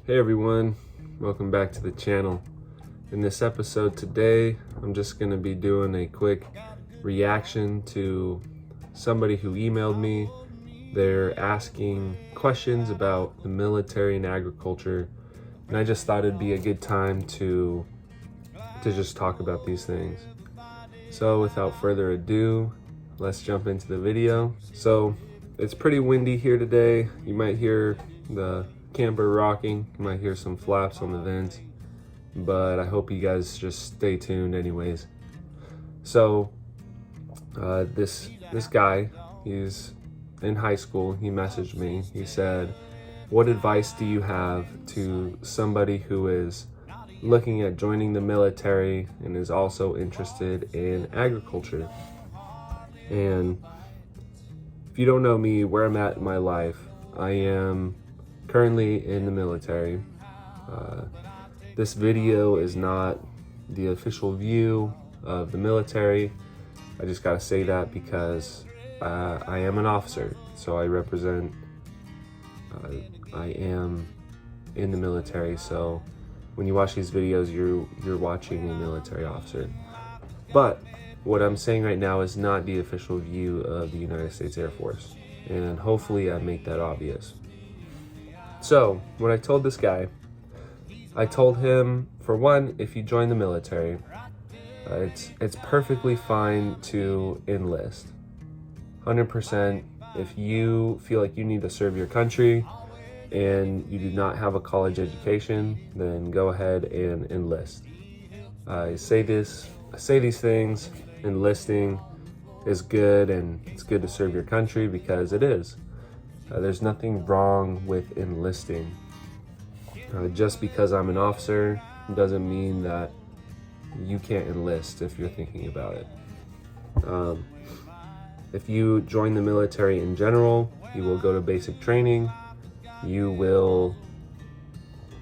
Hey everyone, welcome back to the channel. In this episode today, I'm just going to be doing a quick reaction to somebody who emailed me. They're asking questions about the military and agriculture, and I just thought it'd be a good time to just talk about these things. So without further ado, let's jump into the video. So it's pretty windy here today. You might hear the camper rocking, you might hear some flaps on the vents, but I hope you guys just stay tuned anyways. So this guy, he's in high school. He messaged me. He said, what advice do you have to somebody who is looking at joining the military and is also interested in agriculture? And if you don't know me, where I'm at in my life, I am currently in the military. This video is not the official view of the military. I just gotta say that because I am an officer, so I represent, I am in the military, so when you watch these videos, you're watching a military officer. But what I'm saying right now is not the official view of the United States Air Force, and hopefully I make that obvious. So when I told this guy, I told him, for one, if you join the military, it's perfectly fine to enlist. 100%. If you feel like you need to serve your country and you do not have a college education, then go ahead and enlist. I say these things. Enlisting is good, and it's good to serve your country because it is. There's nothing wrong with enlisting. Just because I'm an officer doesn't mean that you can't enlist if you're thinking about it. If you join the military in general, you will go to basic training, you will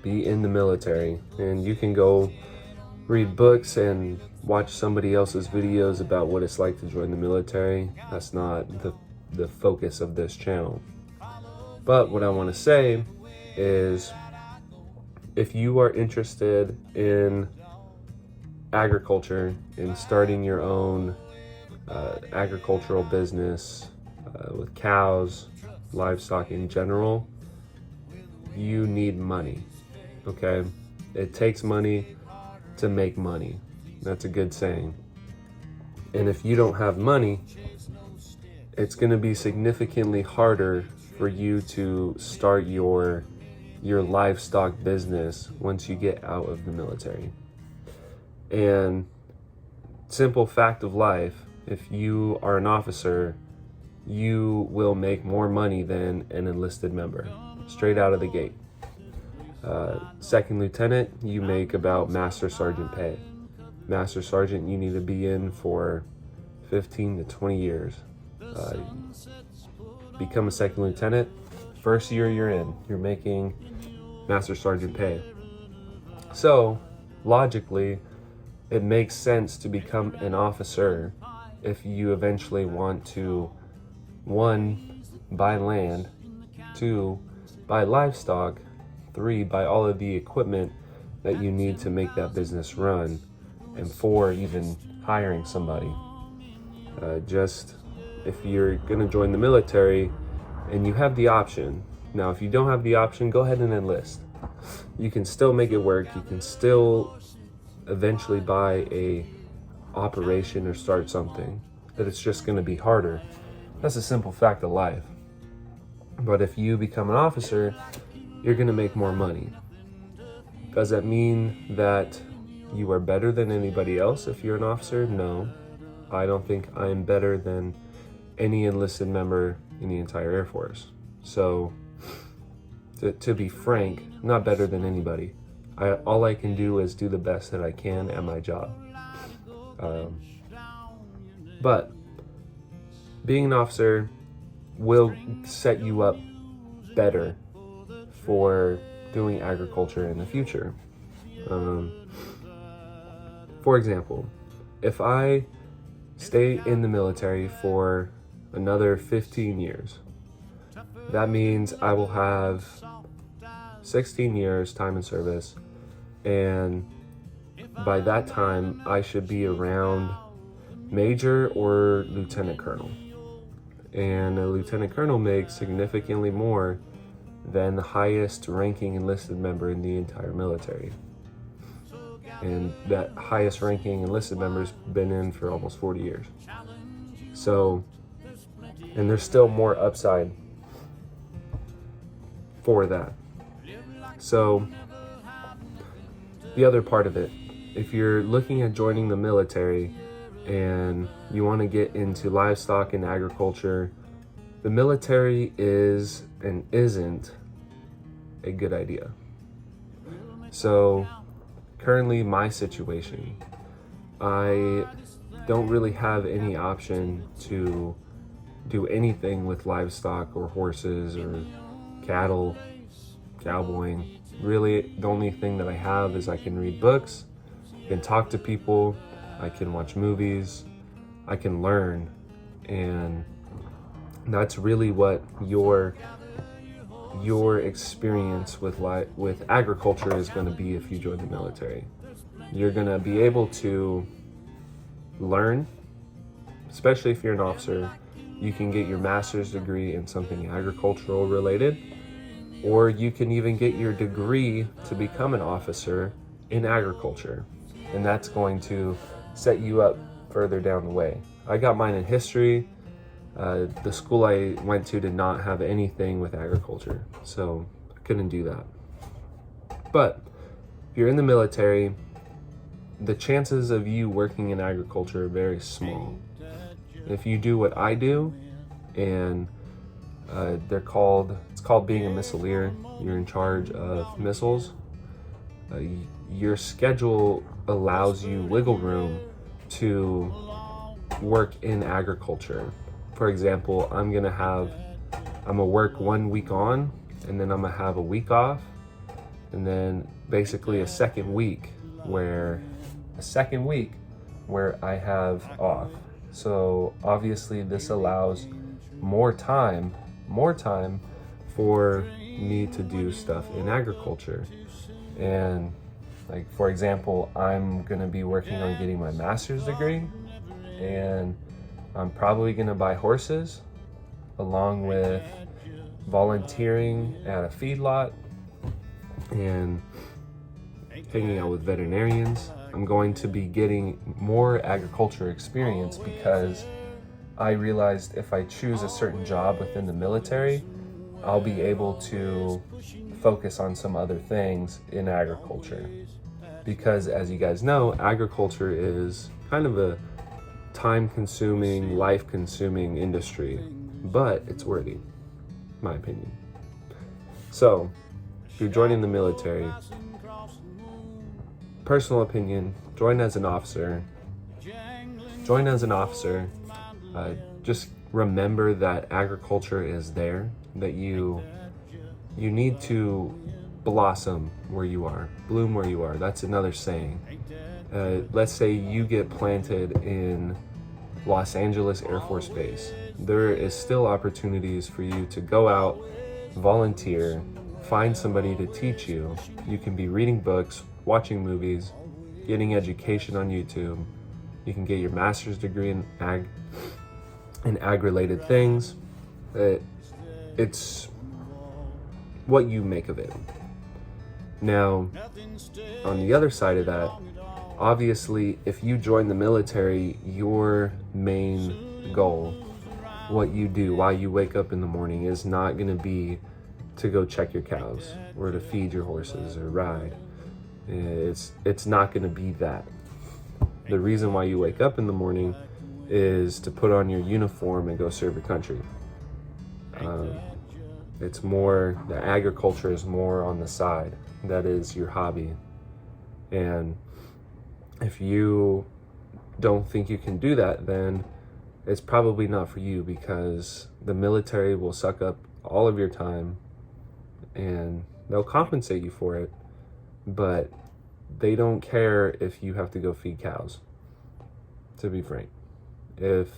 be in the military, and you can go read books and watch somebody else's videos about what it's like to join the military. That's not the focus of this channel. But what I want to say is, if you are interested in agriculture, in starting your own agricultural business with cows, livestock in general, you need money, okay? It takes money to make money. That's a good saying. And if you don't have money, it's going to be significantly harder for you to start your livestock business once you get out of the military. And simple fact of life, if you are an officer, you will make more money than an enlisted member, straight out of the gate. Second lieutenant, you make about master sergeant pay. Master sergeant, you need to be in for 15 to 20 years. Become a second lieutenant, first year you're in, you're making master sergeant pay. So logically, it makes sense to become an officer if you eventually want to, 1, buy land, 2, buy livestock, 3, buy all of the equipment that you need to make that business run, and 4, even hiring somebody. Just if you're going to join the military and you have the option. Now, if you don't have the option, go ahead and enlist. You can still make it work. You can still eventually buy a operation or start something, but it's just going to be harder. That's a simple fact of life. But if you become an officer, you're going to make more money. Does that mean that you are better than anybody else if you're an officer? No. I don't think I'm better than any enlisted member in the entire Air Force. So, to be frank, I'm not better than anybody. All I can do is do the best that I can at my job. But being an officer will set you up better for doing agriculture in the future. For example, if I stay in the military for another 15 years, that means I will have 16 years time in service, and by that time I should be around major or lieutenant colonel. And a lieutenant colonel makes significantly more than the highest ranking enlisted member in the entire military. And that highest ranking enlisted member's been in for almost 40 years. So, and there's still more upside for that. So, the other part of it, if you're looking at joining the military and you want to get into livestock and agriculture, the military is and isn't a good idea. So currently my situation, I don't really have any option to do anything with livestock or horses or cattle, cowboying. Really, the only thing that I have is I can read books, I can talk to people, I can watch movies, I can learn, and that's really what your experience with agriculture is going to be if you join the military. You're going to be able to learn, especially if you're an officer. You can get your master's degree in something agricultural related, or you can even get your degree to become an officer in agriculture, and that's going to set you up further down the way. I got mine in history. The school I went to did not have anything with agriculture, so I couldn't do that. But if you're in the military, the chances of you working in agriculture are very small. If you do what I do, and it's called being a missileer, you're in charge of missiles, your schedule allows you wiggle room to work in agriculture. For example, I'm gonna work 1 week on, and then I'm gonna have a week off, and then basically a second week where I have off. So obviously this allows more time for me to do stuff in agriculture. And like, for example, I'm gonna be working on getting my master's degree, and I'm probably gonna buy horses along with volunteering at a feedlot and hanging out with veterinarians. I'm going to be getting more agriculture experience because I realized if I choose a certain job within the military, I'll be able to focus on some other things in agriculture. Because as you guys know, agriculture is kind of a time-consuming, life-consuming industry, but it's worthy, in my opinion. So, if you're joining the military, personal opinion, join as an officer. Just remember that agriculture is there, that you need to blossom where you are, bloom where you are. That's another saying. Let's say you get planted in Los Angeles Air Force Base. There is still opportunities for you to go out, volunteer, find somebody to teach you. You can be reading books, watching movies, getting education on YouTube. You can get your master's degree in ag-related things. It's what you make of it. Now, on the other side of that, obviously, if you join the military, your main goal, what you do, why you wake up in the morning, is not going to be to go check your cows or to feed your horses or ride. It's not going to be that. The reason why you wake up in the morning is to put on your uniform and go serve your country. It's more, the agriculture is more on the side. That is your hobby. And if you don't think you can do that, then it's probably not for you, because the military will suck up all of your time and they'll compensate you for it, but they don't care if you have to go feed cows, to be frank. If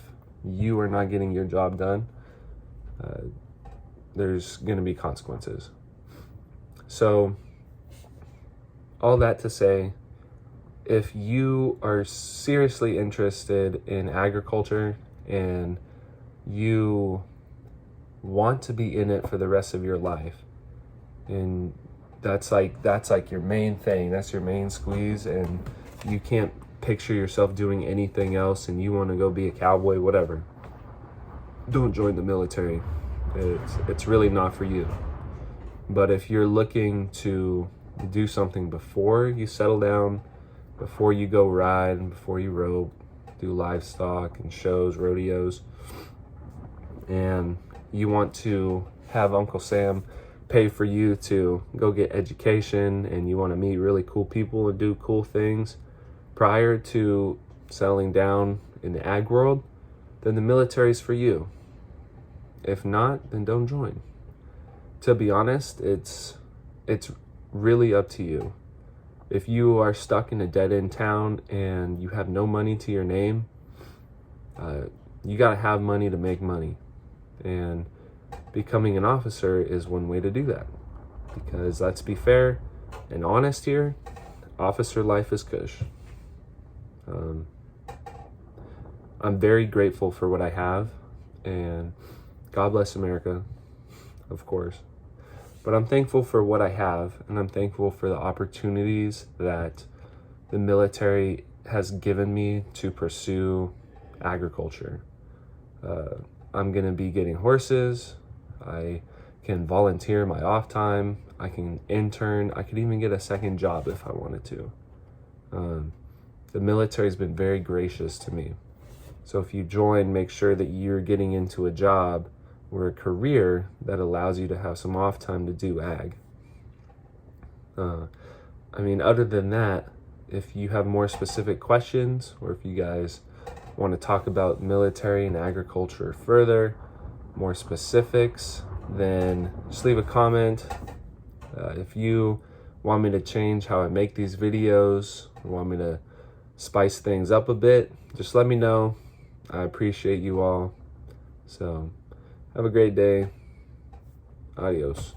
you are not getting your job done, there's going to be consequences. So all that to say, if you are seriously interested in agriculture and you want to be in it for the rest of your life, and that's like your main thing, that's your main squeeze, and you can't picture yourself doing anything else, and you want to go be a cowboy, whatever, don't join the military. It's really not for you. But if you're looking to do something before you settle down, before you go ride, and before you rope, do livestock and shows, rodeos, and you want to have Uncle Sam pay for you to go get education, and you want to meet really cool people and do cool things prior to settling down in the ag world, then the military's for you. If not, then don't join. To be honest, it's really up to you. If you are stuck in a dead-end town and you have no money to your name, you gotta have money to make money. And becoming an officer is one way to do that. Because let's be fair and honest here, officer life is cush. I'm very grateful for what I have, and God bless America, of course. But I'm thankful for what I have, and I'm thankful for the opportunities that the military has given me to pursue agriculture. I'm gonna be getting horses. I can volunteer my off time. I can intern. I could even get a second job if I wanted to. The military has been very gracious to me. So if you join, make sure that you're getting into a job or a career that allows you to have some off time to do ag. Other than that, if you have more specific questions, or if you guys want to talk about military and agriculture further, more specifics, then just leave a comment. If you want me to change how I make these videos, or want me to spice things up a bit, just let me know. I appreciate you all. So have a great day. Adios.